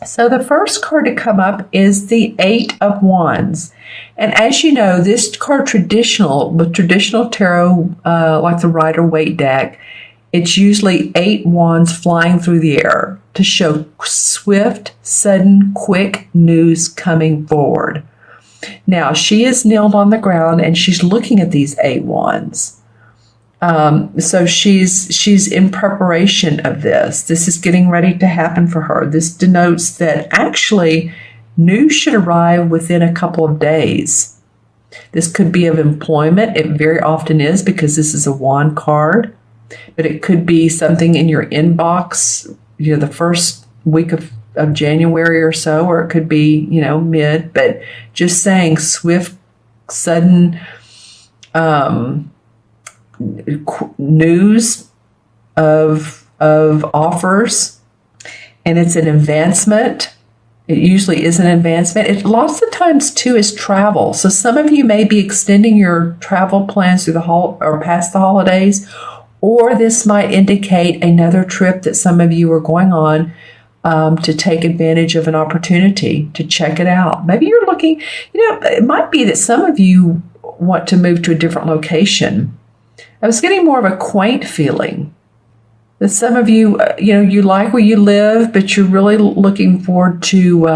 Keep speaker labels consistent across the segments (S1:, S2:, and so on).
S1: So the first card to come up is the Eight of Wands. And as you know, this card with traditional tarot, like the Rider-Waite deck, it's usually 8 wands flying through the air to show swift, sudden, quick news coming forward. Now, she is kneeled on the ground and she's looking at these 8 wands. So she's in preparation of this. This is getting ready to happen for her. This denotes that actually news should arrive within a couple of days. This could be of employment. It very often is, because this is a wand card. But it could be something in your inbox, the first week of January or so, or it could be, mid. But just saying swift, sudden news of offers, and it's an advancement. It usually is an advancement. It lots of times too is travel. So some of you may be extending your travel plans through or past the holidays, or this might indicate another trip that some of you are going on to take advantage of an opportunity to check it out. Maybe you're looking, it might be that some of you want to move to a different location. I was getting more of a quaint feeling. That some of you, you like where you live, but you're really looking forward to,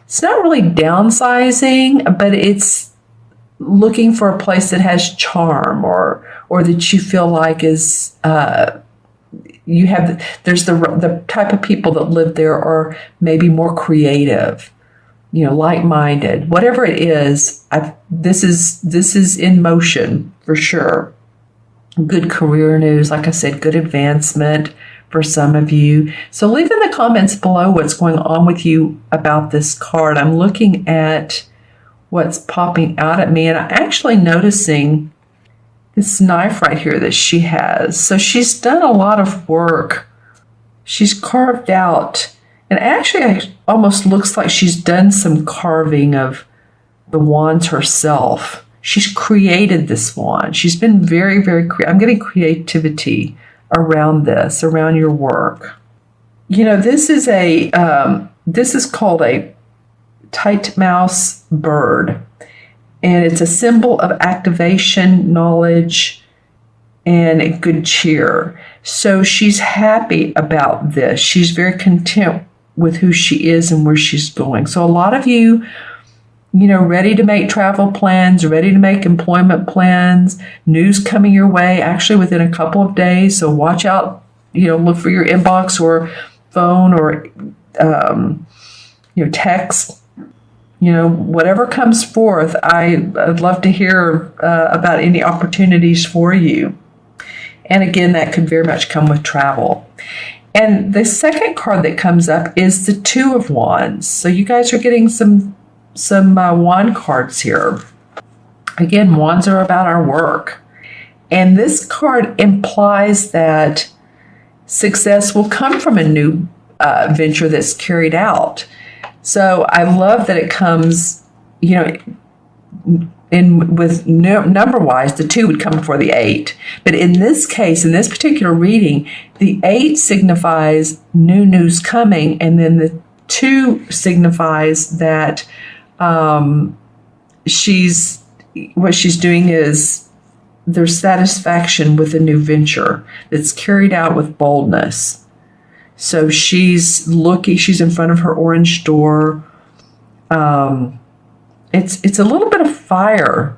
S1: it's not really downsizing, but it's looking for a place that has charm or that you feel like is, there's the type of people that live there are maybe more creative, like-minded, whatever it is. This is in motion for sure. Good career news, like I said, good advancement for some of you. So leave in the comments below what's going on with you about this card. I'm looking at what's popping out at me, and I'm actually noticing this knife right here that she has. So she's done a lot of work. She's carved out, and actually it almost looks like she's done some carving of the wands herself. She's created this wand. She's been very, very creative. I'm getting creativity around this, around your work. This is called a titmouse bird, and it's a symbol of activation, knowledge, and good cheer. So she's happy about this. She's very content with who she is and where she's going. So a lot of you, ready to make travel plans, ready to make employment plans, news coming your way actually within a couple of days. So watch out, look for your inbox or phone or, text, whatever comes forth. I'd love to hear about any opportunities for you. And again, that could very much come with travel. And the second card that comes up is the Two of Wands. So you guys are getting some wand cards here. Again, wands are about our work. And this card implies that success will come from a new venture that's carried out. So I love that it comes, number-wise, the 2 would come before the 8. But in this case, in this particular reading, the 8 signifies new news coming, and then the 2 signifies that what she's doing is there's satisfaction with a new venture that's carried out with boldness. So she's in front of her orange door. It's a little bit of fire.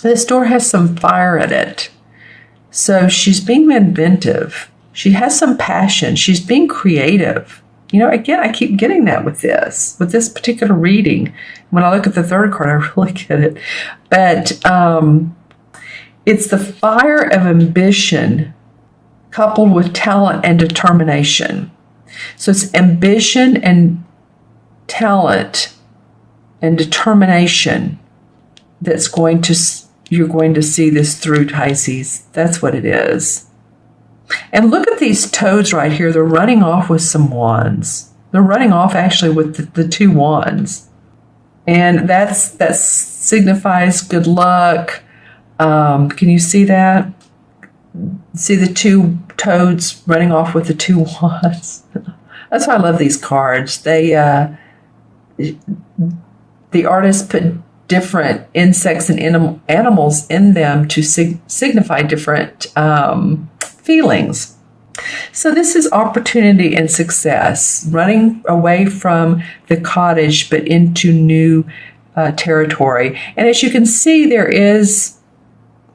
S1: This door has some fire in it. So she's being inventive. She has some passion. She's being creative. Again, I keep getting that with this particular reading. When I look at the third card, I really get it. But it's the fire of ambition coupled with talent and determination. So it's ambition and talent and determination you're going to see this through, Pisces. That's what it is. And look at these toads right here. They're running off with some wands. They're running off actually with the 2 wands. And that signifies good luck. Can you see that? See the 2 toads running off with the 2 wands? That's why I love these cards. The artist put different insects and animals in them to signify different feelings. So this is opportunity and success, running away from the cottage but into new territory. And as you can see, there is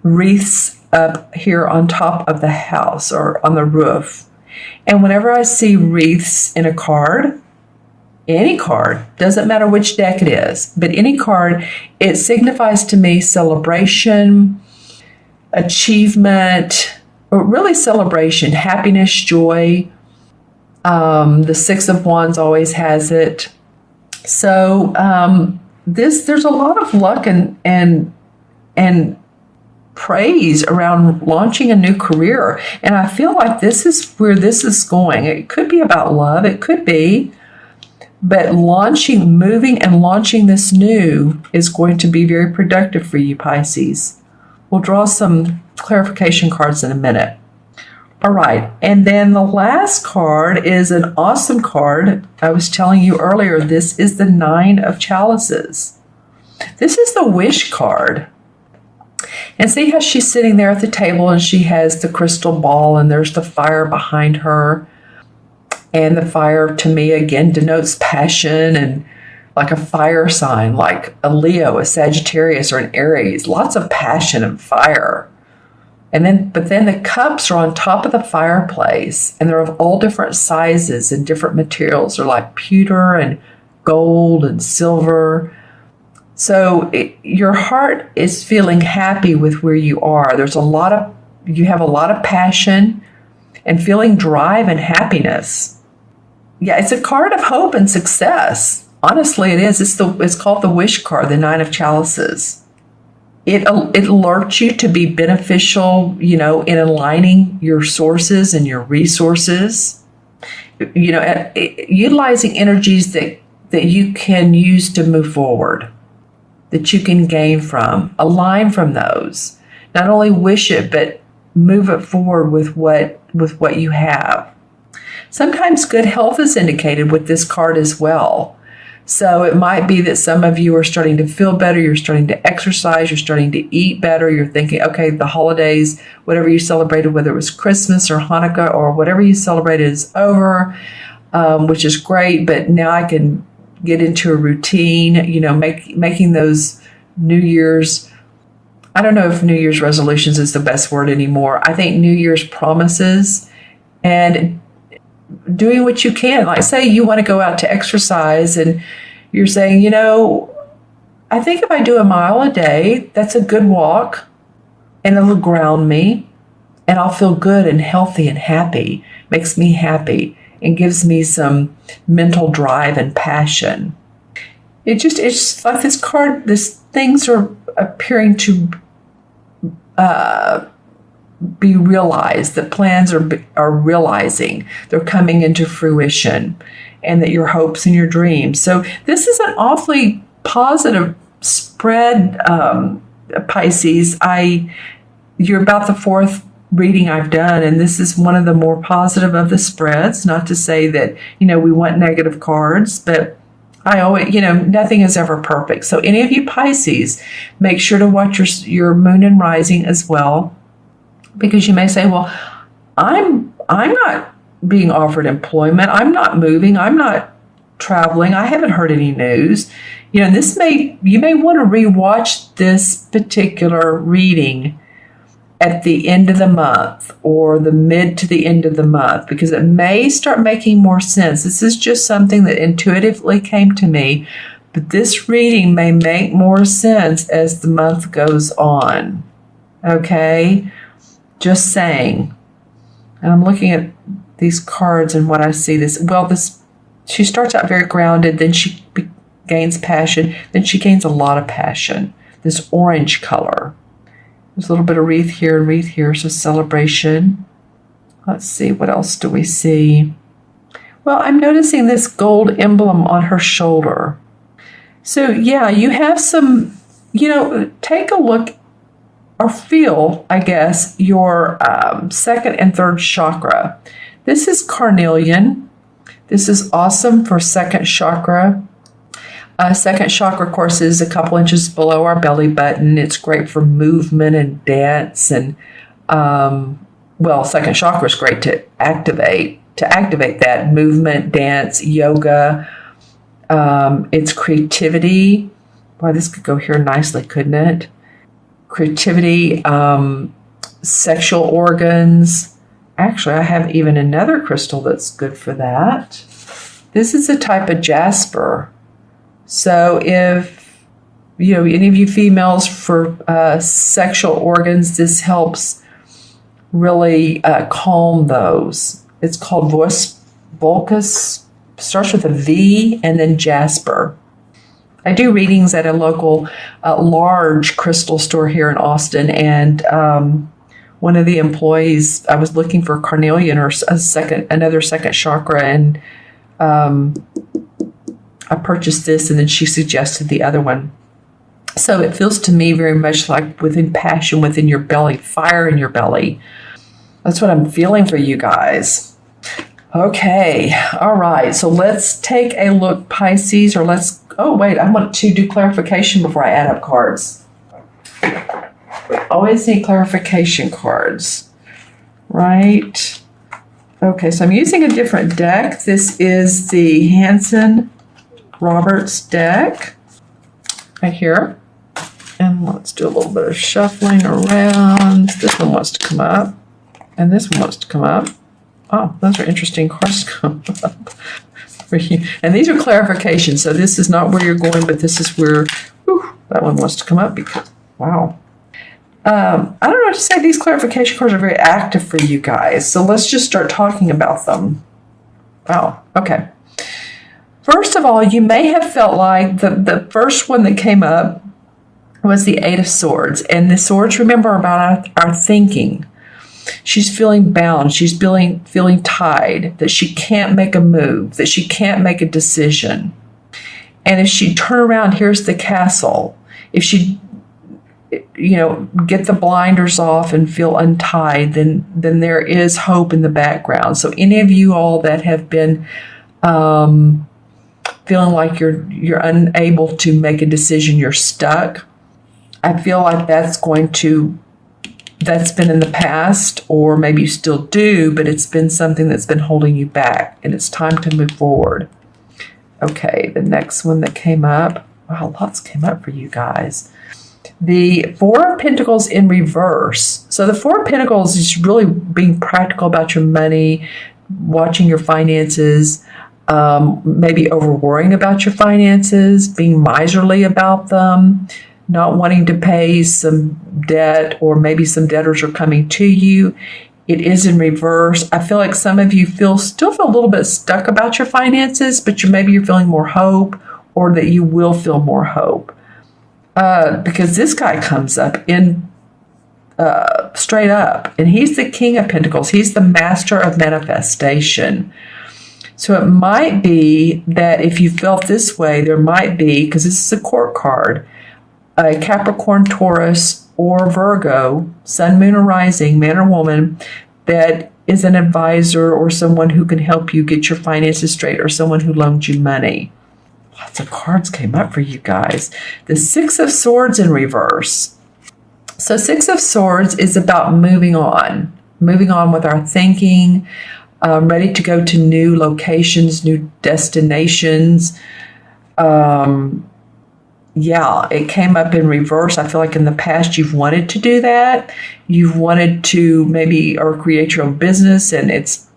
S1: wreaths up here on top of the house or on the roof. And whenever I see wreaths in a card, any card, doesn't matter which deck it is, but any card, it signifies to me celebration, achievement, or really celebration, happiness, joy. The Six of Wands always has it. So there's a lot of luck and praise around launching a new career. And I feel like this is where this is going. It could be about love. It could be. But moving and launching this new is going to be very productive for you, Pisces. We'll draw some clarification cards in a minute. All right. And then the last card is an awesome card. I was telling you earlier, this is the Nine of Chalices. This is the wish card. And see how she's sitting there at the table and she has the crystal ball and there's the fire behind her. And the fire, to me, again, denotes passion and like a fire sign, like a Leo, a Sagittarius, or an Aries. Lots of passion and fire. But then the cups are on top of the fireplace, and they're of all different sizes and different materials. They're like pewter and gold and silver. So your heart is feeling happy with where you are. You have a lot of passion and feeling drive and happiness. Yeah, it's a card of hope and success. Honestly, it is. It's called the Wish card, the Nine of Chalices. It alerts you to be beneficial, in aligning your sources and your resources. Utilizing energies that you can use to move forward, that you can gain from, align from those. Not only wish it, but move it forward with what you have. Sometimes good health is indicated with this card as well. So it might be that some of you are starting to feel better, you're starting to exercise, you're starting to eat better, you're thinking, okay, the holidays, whatever you celebrated, whether it was Christmas or Hanukkah or whatever you celebrated is over, which is great, but now I can get into a routine, making those New Year's, I don't know if New Year's resolutions is the best word anymore. I think New Year's promises and doing what you can. Like say you want to go out to exercise and you're saying, I think if I do a mile a day, that's a good walk and it'll ground me and I'll feel good and healthy and happy, makes me happy and gives me some mental drive and passion. It's like this card, things are appearing to be realized, that plans are realizing, they're coming into fruition, and that your hopes and your dreams. So this is an awfully positive spread, Pisces. You're about the fourth reading I've done, and this is one of the more positive of the spreads. Not to say that, we want negative cards, but I always, nothing is ever perfect. So any of you Pisces, make sure to watch your moon and rising as well. Because you may say, well, I'm not being offered employment. I'm not moving. I'm not traveling. I haven't heard any news. You may want to rewatch this particular reading at the end of the month or the mid to the end of the month, because it may start making more sense. This is just something that intuitively came to me, but this reading may make more sense as the month goes on. Okay? Just saying. And I'm looking at these cards and what I see. She starts out very grounded, then she gains passion, then she gains a lot of passion. This orange color. There's a little bit of wreath here, so celebration. Let's see, what else do we see? Well, I'm noticing this gold emblem on her shoulder. So yeah, you have some, take a look or feel, I guess, your second and third chakra. This is carnelian. This is awesome for second chakra. Second chakra, of course, is a couple inches below our belly button. It's great for movement and dance. And, second chakra is great to activate that movement, dance, yoga. It's creativity. Boy, this could go here nicely, couldn't it? Creativity, sexual organs. Actually, I have even another crystal that's good for that. This is a type of jasper. So if, any of you females for sexual organs, this helps really calm those. It's called Volcus, starts with a V, and then jasper. I do readings at a local large crystal store here in Austin, and one of the employees, I was looking for carnelian or another second chakra, and I purchased this, and then she suggested the other one. So it feels to me very much like within passion within your belly, fire in your belly. That's what I'm feeling for you guys. Okay, all right. So let's take a look, Pisces, I want to do clarification before I add up cards. Always need clarification cards, right? Okay, so I'm using a different deck. This is the Hanson Roberts deck right here. And let's do a little bit of shuffling around. This one wants to come up, and this one wants to come up. Oh, those are interesting cards come up for you. And these are clarifications, so this is not where you're going, but this is where that one wants to come up because, wow. I don't know what to say. These clarification cards are very active for you guys, so let's just start talking about them. Wow, okay. First of all, you may have felt like the first one that came up was the Eight of Swords. And the swords, remember, are about our thinking. She's feeling bound. She's feeling tied, that she can't make a move, that she can't make a decision. And if she turn around, here's the castle. If she, get the blinders off and feel untied, then there is hope in the background. So any of you all that have been feeling like you're unable to make a decision, you're stuck, I feel like that's been in the past, or maybe you still do, but it's been something that's been holding you back, and it's time to move forward. Okay, the next one that came up, wow, lots came up for you guys. The Four of Pentacles in reverse. So the Four of Pentacles is really being practical about your money, watching your finances, maybe over worrying about your finances, being miserly about them, not wanting to pay some debt, or maybe some debtors are coming to you. It is in reverse. I feel like some of you still feel a little bit stuck about your finances, but maybe you're feeling more hope, or that you will feel more hope. Because this guy comes up in straight up, and he's the King of Pentacles. He's the master of manifestation. So it might be that if you felt this way, there might be, because this is a court card, a Capricorn, Taurus, or Virgo, sun, moon, or rising, man or woman, that is an advisor or someone who can help you get your finances straight, or someone who loaned you money. Lots of cards came up for you guys. The Six of Swords in reverse. So Six of Swords is about moving on with our thinking, ready to go to new locations, new destinations. It came up in reverse. I feel like in the past you've wanted to do that. You've wanted to maybe or create your own business, and it's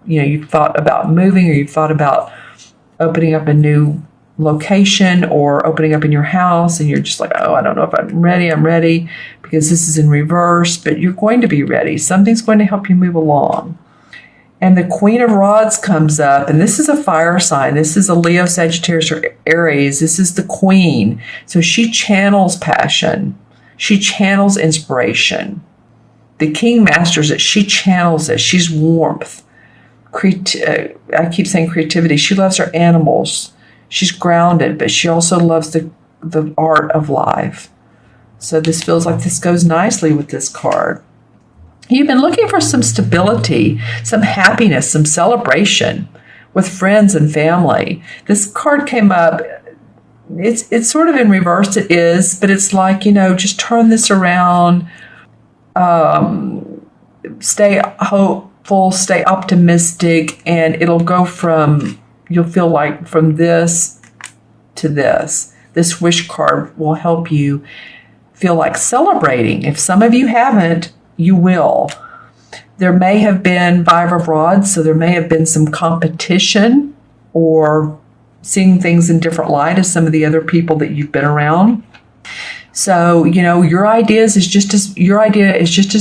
S1: you've thought about moving, or you've thought about opening up a new location, or opening up in your house, and you're just like, oh, I don't know if I'm ready because this is in reverse, but you're going to be ready. Something's going to help you move along. And the Queen of Rods comes up, and this is a fire sign. This is a Leo, Sagittarius, or Aries. This is the Queen. So she channels passion. She channels inspiration. The King masters it. She channels it. She's warmth. I keep saying creativity. She loves her animals. She's grounded, but she also loves the art of life. So this feels like this goes nicely with this card. You've been looking for some stability, some happiness, some celebration. with friends and family. This card came up. It's sort of in reverse. It is, but it's like, just turn this around. Stay hopeful, stay optimistic, and it'll go you'll feel like from this to this. This wish card will help you feel like celebrating. If some of you haven't, you will. There may have been Five of Rods, so there may have been some competition or seeing things in different light as some of the other people that you've been around. So, your idea is just as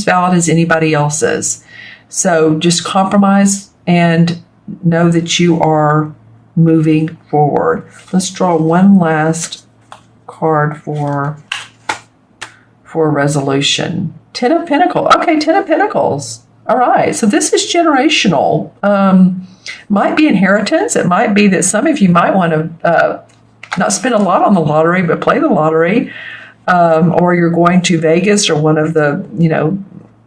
S1: valid as anybody else's. So just compromise and know that you are moving forward. Let's draw one last card for resolution. Ten of Pentacles. Okay, Ten of Pentacles. All right. So this is generational. Might be inheritance. It might be that some of you might want to not spend a lot on the lottery, but play the lottery. Or you're going to Vegas or one of the,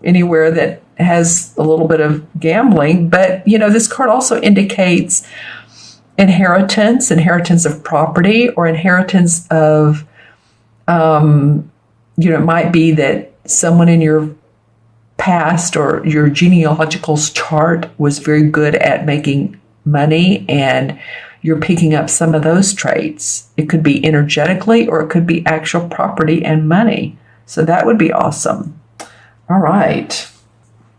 S1: anywhere that has a little bit of gambling. But, this card also indicates inheritance of property, or inheritance of, it might be that someone in your past or your genealogical chart was very good at making money, and you're picking up some of those traits. It could be energetically, or it could be actual property and money. So that would be awesome. All right.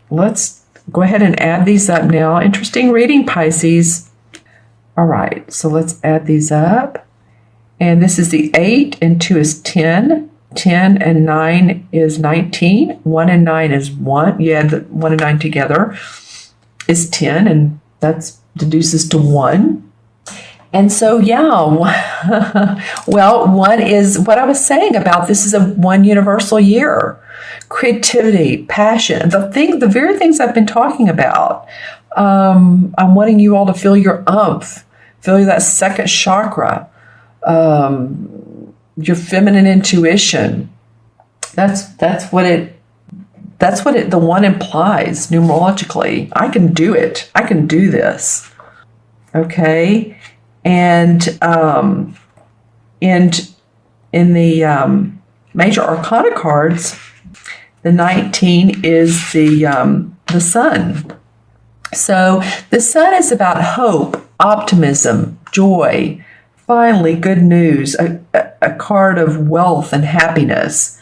S1: Let's go ahead and add these up now. Interesting reading, Pisces. All right. So let's add these up. And this is the 8 and 2 is 10. 10 and 9 is 19. 1 and 9 is 1. You add the 1 and 9 together is 10, and that's deduces to 1. And so, well, 1 is what I was saying about this is a one universal year. Creativity, passion, the very things I've been talking about. I'm wanting you all to feel your umph, feel that second chakra, your feminine intuition. That's what the 1 implies numerologically. I can do it. I can do this. Okay. And in the major arcana cards, the 19 is the sun. So the sun is about hope, optimism, joy, finally good news, a card of wealth and happiness,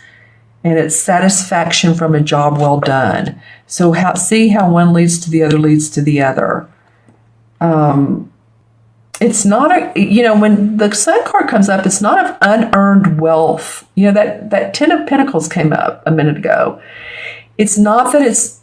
S1: and it's satisfaction from a job well done. So see how one leads to the other leads to the other. It's not when the sun card comes up, it's not of unearned wealth. That 10 of Pentacles came up a minute ago. It's not that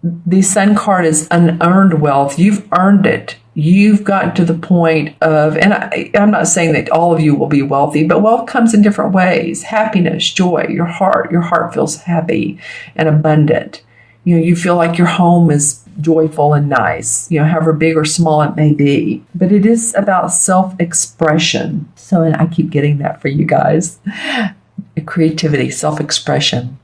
S1: the sun card is unearned wealth. You've earned it. You've gotten to the point of, and I'm not saying that all of you will be wealthy, but wealth comes in different ways. Happiness, joy, your heart feels happy and abundant. You feel like your home is joyful and nice, however big or small it may be. But it is about self-expression. So, and I keep getting that for you guys. Creativity, self-expression.